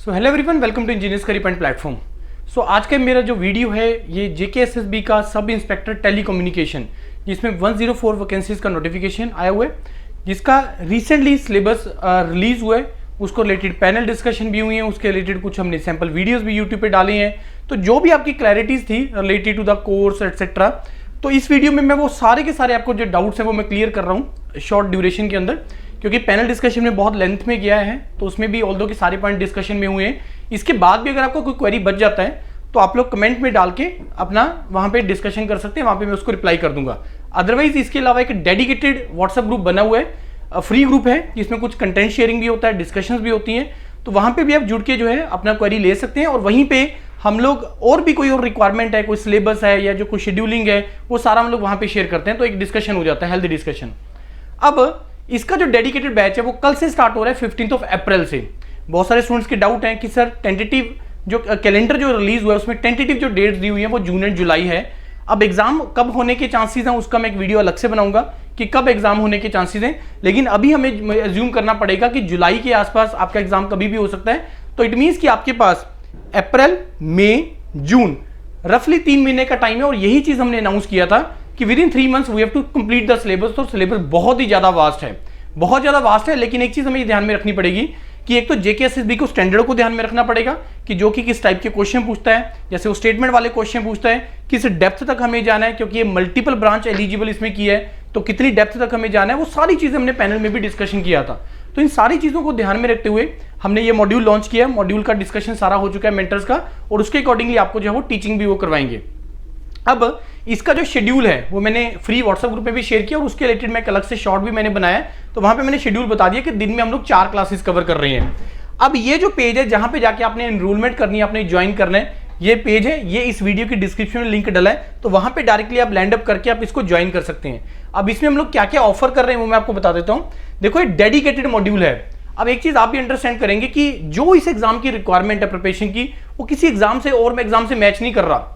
So hello everyone, welcome to engineers career point platform. So आज का मेरा जो वीडियो है ये जेकेएसएसबी का सब इंस्पेक्टर टेली कम्युनिकेशन, जिसमें 104 वैकेंसीज का नोटिफिकेशन आया हुआ है, जिसका रिसेंटली सिलेबस रिलीज हुआ है। उसको रिलेटेड पैनल डिस्कशन भी हुई है, उसके रिलेटेड कुछ हमने सैम्पल वीडियोस भी यूट्यूब पे डाले हैं। तो जो भी आपकी क्लैरिटीज थी related to the course etcetera, तो इस वीडियो में मैं वो सारे के सारे आपको जो डाउट्स हैं वो मैं क्लियर कर रहा हूँ शॉर्ट ड्यूरेशन के अंदर, क्योंकि पैनल डिस्कशन में बहुत लेंथ में गया है, तो उसमें भी ऑल्दो के सारे पॉइंट डिस्कशन में हुए हैं। इसके बाद भी अगर आपको कोई क्वेरी बच जाता है तो आप लोग कमेंट में डाल के अपना वहां पे डिस्कशन कर सकते हैं, वहां पे मैं उसको रिप्लाई कर दूंगा। अदरवाइज इसके अलावा एक डेडिकेटेड व्हाट्सएप ग्रुप बना हुआ है, फ्री ग्रुप है, जिसमें कुछ कंटेंट शेयरिंग भी होता है, डिस्कशंस भी होती हैं। तो वहां पे भी आप जुड़ के जो है अपना क्वेरी ले सकते हैं, और वहीं पे हम लोग और भी कोई और रिक्वायरमेंट है, कोई सिलेबस है या जो कोई शेड्यूलिंग है, वो सारा हम लोग वहां पे शेयर करते हैं। तो एक डिस्कशन हो जाता है, हेल्दी डिस्कशन। अब इसका जो डेडिकेटेड बैच है वो कल से स्टार्ट हो रहा है 15 अप्रैल से। बहुत सारे स्टूडेंट्स के डाउट हैं कि सर टेंटेटिव जो कैलेंडर जो रिलीज हुआ है उसमें टेंटेटिव जो डेट्स दी हुई है वो जून एंड जुलाई है। अब एग्जाम कब होने के चांसेस हैं उसका मैं एक वीडियो अलग से बनाऊंगा कि कब एग्जाम होने के चांसेस हैं, लेकिन अभी हमें एज्यूम करना पड़ेगा कि जुलाई के आसपास आपका एग्जाम कभी भी हो सकता है। तो इट मीन्स कि आपके पास अप्रैल, मई, जून रफली 3 महीने का टाइम है, और यही चीज हमने अनाउंस किया था कि within 3 months we have to complete the syllabus. तो सिलेबस बहुत ही ज्यादा वास्ट है, बहुत ज्यादा वास्ट है। लेकिन एक चीज हमें ध्यान में रखनी पड़ेगी कि एक तो जेकेएसएसबी को स्टैंडर्ड को ध्यान में रखना पड़ेगा कि जो कि किस टाइप के क्वेश्चन पूछता है, जैसे वो स्टेटमेंट वाले क्वेश्चन पूछता है, किस डेप्थ तक हमें जाना है, क्योंकि ये मल्टीपल ब्रांच एलिजिबल इसमें किया है, तो कितनी डेप्थ तक हमें जाना है, वो सारी चीजें हमने पैनल में भी डिस्कशन किया था। तो इन सारी चीजों को ध्यान में रखते हुए हमने ये मॉड्यूल लॉन्च किया। मॉड्यूल का डिस्कशन सारा हो चुका है मेंटर्स का, और उसके अकॉर्डिंगली आपको जो है वो टीचिंग भी वो करवाएंगे। अब इसका जो शेड्यूल है वो मैंने फ्री व्हाट्सएप ग्रुप में भी शेयर किया, और उसके रिलेटेड मैं एक अलग से शॉर्ट भी मैंने बनाया। तो वहां पे मैंने शेड्यूल बता दिया कि दिन में हम लोग 4 क्लासेस कवर कर रहे हैं। अब ये जो पेज है जहां पे जाके आपने एनरोलमेंट करनी है, आपने ज्वाइन करना है, ये पेज है, ये इस वीडियो की डिस्क्रिप्शन में लिंक डला है, तो वहां पे डायरेक्टली आप लैंड अप करके आप इसको ज्वाइन कर सकते हैं। अब इसमें हम लोग क्या क्या ऑफर कर रहे हैं वो मैं आपको बता देता हूं। देखो, ये डेडिकेटेड मॉड्यूल है। अब एक चीज आप भी अंडरस्टैंड करेंगे कि जो इस एग्जाम की रिक्वायरमेंट है प्रिपरेशन की, वो किसी एग्जाम से और एग्जाम से मैच नहीं कर रहा।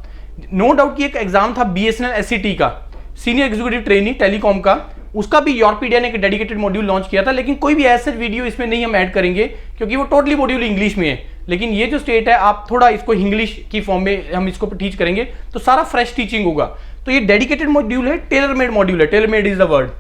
नो डाउट कि एक एग्जाम था बीएसएनएल एससीटी का, सीनियर एग्जीक्यूटिव ट्रेनी टेलीकॉम का, उसका भी यूरोपीडिया ने एक डेडिकेटेड मॉड्यूल लॉन्च किया था, लेकिन कोई भी ऐसा वीडियो इसमें नहीं हम ऐड करेंगे क्योंकि वो टोटली मॉड्यूल इंग्लिश में है। लेकिन ये जो स्टेट है, आप थोड़ा इसको इंग्लिश की फॉर्म में हम इसको टीच करेंगे, तो सारा फ्रेश टीचिंग होगा। तो ये डेडिकेटेड मॉड्यूल है, टेलर मेड मॉड्यूल है, tailor made is the word.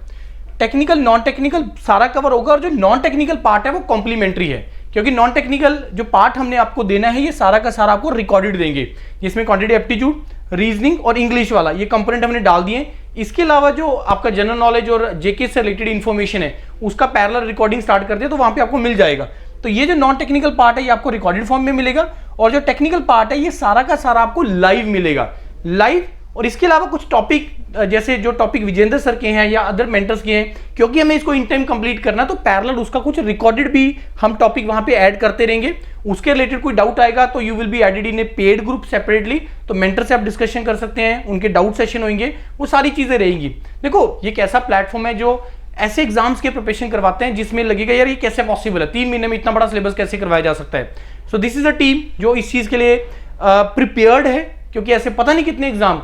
Technical non technical सारा कवर होगा, और जो नॉन टेक्निकल पार्ट है वो कॉम्प्लीमेंट्री है, क्योंकि नॉन टेक्निकल जो पार्ट हमने आपको देना है ये सारा का सारा आपको रिकॉर्डेड देंगे, जिसमें क्वांटिटी एप्टीट्यूड, रीजनिंग और इंग्लिश वाला ये कंपोनेंट हमने डाल दिए। इसके अलावा जो आपका जनरल नॉलेज और जेके से रिलेटेड इंफॉर्मेशन है उसका पैरेलल रिकॉर्डिंग स्टार्ट कर दिया, तो वहां पे आपको मिल जाएगा। तो ये जो नॉन टेक्निकल पार्ट है ये आपको रिकॉर्डेड फॉर्म में मिलेगा, और जो टेक्निकल पार्ट है ये सारा का सारा आपको लाइव मिलेगा, लाइव। और इसके अलावा कुछ टॉपिक, जैसे जो टॉपिक विजेंद्र सर के हैं या अदर मेंटर्स के हैं, क्योंकि हमें इसको इन टाइम कंप्लीट करना, तो पैरेलल उसका कुछ रिकॉर्डेड भी हम टॉपिक वहां पे ऐड करते रहेंगे। उसके रिलेटेड कोई डाउट आएगा तो you will be added in a paid group separately, तो मेंटर से आप डिस्कशन कर सकते हैं, उनके डाउट सेशन होंगे, वो सारी चीजें रहेंगी। देखो, ये एक ऐसा प्लेटफॉर्म है जो ऐसे एग्जाम्स के प्रिपरेशन करवाते हैं जिसमें लगेगा यार ये कैसे पॉसिबल है, 3 महीने में इतना बड़ा सिलेबस कैसे करवाया जा सकता है। So this is a team जो इस चीज के लिए प्रिपेयर्ड है, क्योंकि ऐसे पता नहीं कितने एग्जाम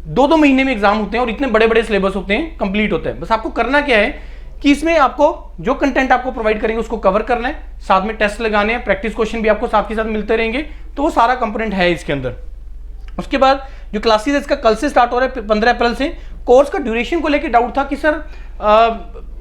2-2 महीने में एग्जाम होते हैं, और इतने बड़े बड़े सिलेबस होते हैं, कंप्लीट होते हैं। बस आपको करना क्या है कि इसमें आपको जो कंटेंट आपको प्रोवाइड करेंगे उसको कवर करना है, साथ में टेस्ट लगाने हैं, प्रैक्टिस क्वेश्चन भी आपको साथ के साथ मिलते रहेंगे, तो वो सारा कंपोनेंट है इसके अंदर। उसके बाद जो क्लासेस इसका कल से स्टार्ट हो रहा है 15 अप्रैल से। कोर्स का ड्यूरेशन को लेकर डाउट था कि सर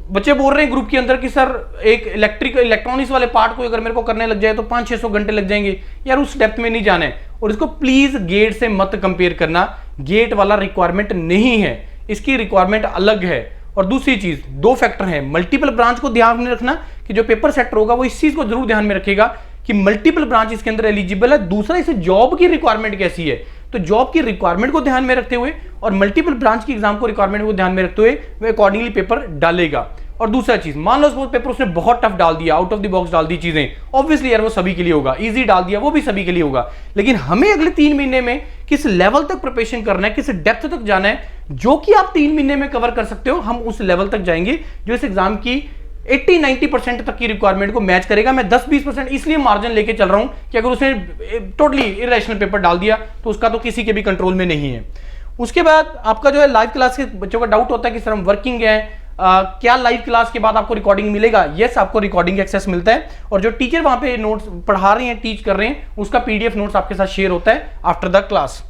बच्चे बोल रहे हैं ग्रुप के अंदर कि सर एक इलेक्ट्रॉनिक्स वाले पार्ट को अगर मेरे को करने लग जाए तो 500-600 घंटे लग जाएंगे, यार उस डेप्थ में नहीं जाना है। और इसको प्लीज गेट से मत कंपेयर करना, गेट वाला रिक्वायरमेंट नहीं है, इसकी रिक्वायरमेंट अलग है। और दूसरी चीज, 2 फैक्टर है, मल्टीपल ब्रांच को ध्यान में रखना कि जो पेपर सेक्टर होगा वो इस चीज को जरूर ध्यान में रखेगा कि मल्टीपल ब्रांच इसके अंदर एलिजिबल है। दूसरा, इसे जॉब की रिक्वायरमेंट कैसी है, तो जॉब की रिक्वायरमेंट को ध्यान में रखते हुए और मल्टीपल ब्रांच की एग्जाम को रिक्वायरमेंट को ध्यान में रखते हुए वो अकॉर्डिंगली पेपर डालेगा। और दूसरा चीज, मान लो सपोज पेपर उसने बहुत टफ डाल दिया, आउट ऑफ द बॉक्स डाल दी चीजें, ऑब्वियसली यार वो सभी के लिए होगा, इजी डाल दिया वो भी सभी के लिए होगा, लेकिन हमें अगले 3 महीने में किस लेवल तक प्रिपरेशन करना है, किस डेप्थ तक जाना है, जो कि आप 3 महीने में कवर कर सकते हो, हम उस लेवल तक जाएंगे जो इस एग्जाम की 80-90% तक की रिक्वायरमेंट को मैच करेगा। मैं 10-20% इसलिए मार्जिन लेके चल रहा हूं कि अगर उसने टोटली इरेशनल पेपर डाल दिया तो उसका तो किसी के भी कंट्रोल में नहीं है। उसके बाद आपका जो है लाइव क्लास के बच्चों का डाउट होता है कि सर हम वर्किंग है, क्या लाइव क्लास के बाद आपको रिकॉर्डिंग मिलेगा? यस, आपको रिकॉर्डिंग एक्सेस मिलता है और जो टीचर वहां पे नोट्स पढ़ा रहे हैं, टीच कर रहे हैं, उसका पीडीएफ नोट्स आपके साथ शेयर होता है after the class.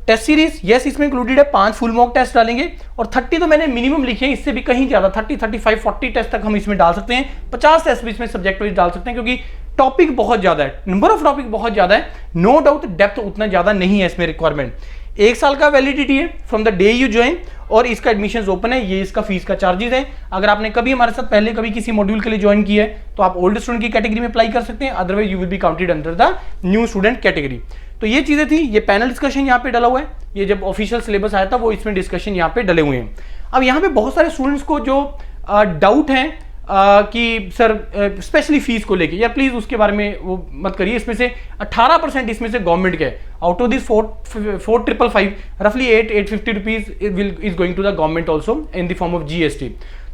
Test series, yes, इसमें इंक्लूडेड है 5 फुल मॉक टेस्ट डालेंगे और 30 तो मैंने मिनिमम लिखे हैं, इससे भी कहीं ज्यादा 30, 35, 40 टेस्ट तक हम इसमें डाल सकते हैं। 50 टेस्ट भी इसमें सब्जेक्ट वाइज डाल सकते हैं क्योंकि टॉपिक बहुत ज्यादा है, नंबर ऑफ टॉपिक बहुत ज्यादा है। नो डाउट डेप्थ उतना ज्यादा नहीं है इसमें रिक्वायरमेंट। 1 साल का वैलिडिटी है from the day you join और इसका एडमिशन ओपन है। ये इसका फीस का चार्जेस है। अगर आपने कभी हमारे साथ पहले कभी किसी मॉड्यूल के लिए ज्वाइन किया है तो आप ओल्ड स्टूडेंट की कैटेगरी में अप्लाई कर सकते हैं, otherwise you will be counted under the new student category. तो ये चीजें थी। ये पैनल डिस्कशन यहाँ पे डला हुआ है, ये जब ऑफिशियल सिलेबस आया था वो इसमें डिस्कशन यहाँ पे डले हुए हैं। अब यहाँ पे बहुत सारे स्टूडेंट्स को जो डाउट है कि सर स्पेशली फीस को लेके, या प्लीज उसके बारे में वो मत करिए। इसमें से 18% इसमें से गवर्नमेंट के, आउट ऑफ दिस 4,555 रफली 850 rupees is going to the government also in the form of GST.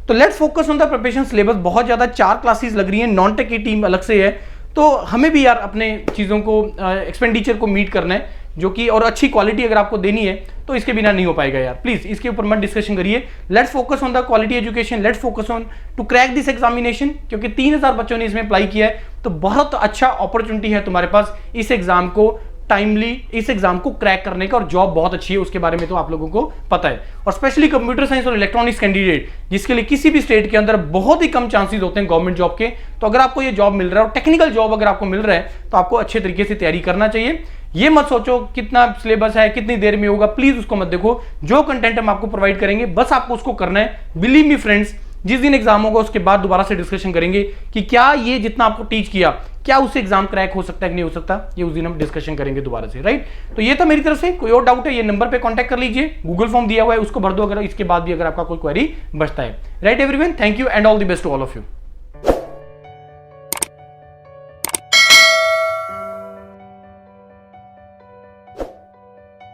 तो let's focus on the preparation syllabus. बहुत ज्यादा 4 क्लासेस लग रही है, नॉन टेक की टीम अलग से है, तो हमें भी यार अपने चीजों को एक्सपेंडिचर को मीट करना है, जो कि और अच्छी क्वालिटी अगर आपको देनी है तो इसके बिना नहीं हो पाएगा यार। प्लीज इसके ऊपर मत डिस्कशन करिए। Let's focus on the quality education, let's focus on to crack this examination, क्योंकि 3000 बच्चों ने इसमें अप्लाई किया है, तो बहुत अच्छा अपॉर्चुनिटी है तुम्हारे पास इस एग्जाम को टाइमली, इस एग्जाम को क्रैक करने का, और जॉब बहुत अच्छी है उसके बारे में तो आप लोगों को पता है। और स्पेशली कंप्यूटर साइंस और इलेक्ट्रॉनिक्स कैंडिडेट जिसके लिए किसी भी स्टेट के अंदर बहुत ही कम चांसेस होते हैं गवर्नमेंट जॉब के, तो अगर आपको ये जॉब मिल रहा है और टेक्निकल जॉब अगर आपको मिल रहा है तो आपको अच्छे तरीके से तैयारी करना चाहिए। ये मत सोचो कितना सिलेबस है, कितनी देर में होगा, प्लीज उसको मत देखो। जो कंटेंट हम आपको प्रोवाइड करेंगे बस आपको उसको करना है। बिलीव मी फ्रेंड्स, जिस दिन एग्जाम होगा उसके बाद दोबारा से डिस्कशन करेंगे कि क्या ये जितना आपको टीच किया क्या उससे एग्जाम क्रैक हो सकता है कि नहीं हो सकता, ये उस दिन हम डिस्कशन करेंगे दोबारा से, राइट। तो ये था मेरी तरफ से। कोई और डाउट है ये नंबर पे कांटेक्ट कर लीजिए, गूगल फॉर्म दिया हुआ है उसको भर दो अगर इसके बाद भी अगर आपका कोई क्वेरी बचता है, right everyone. Thank you and all the best to all of you.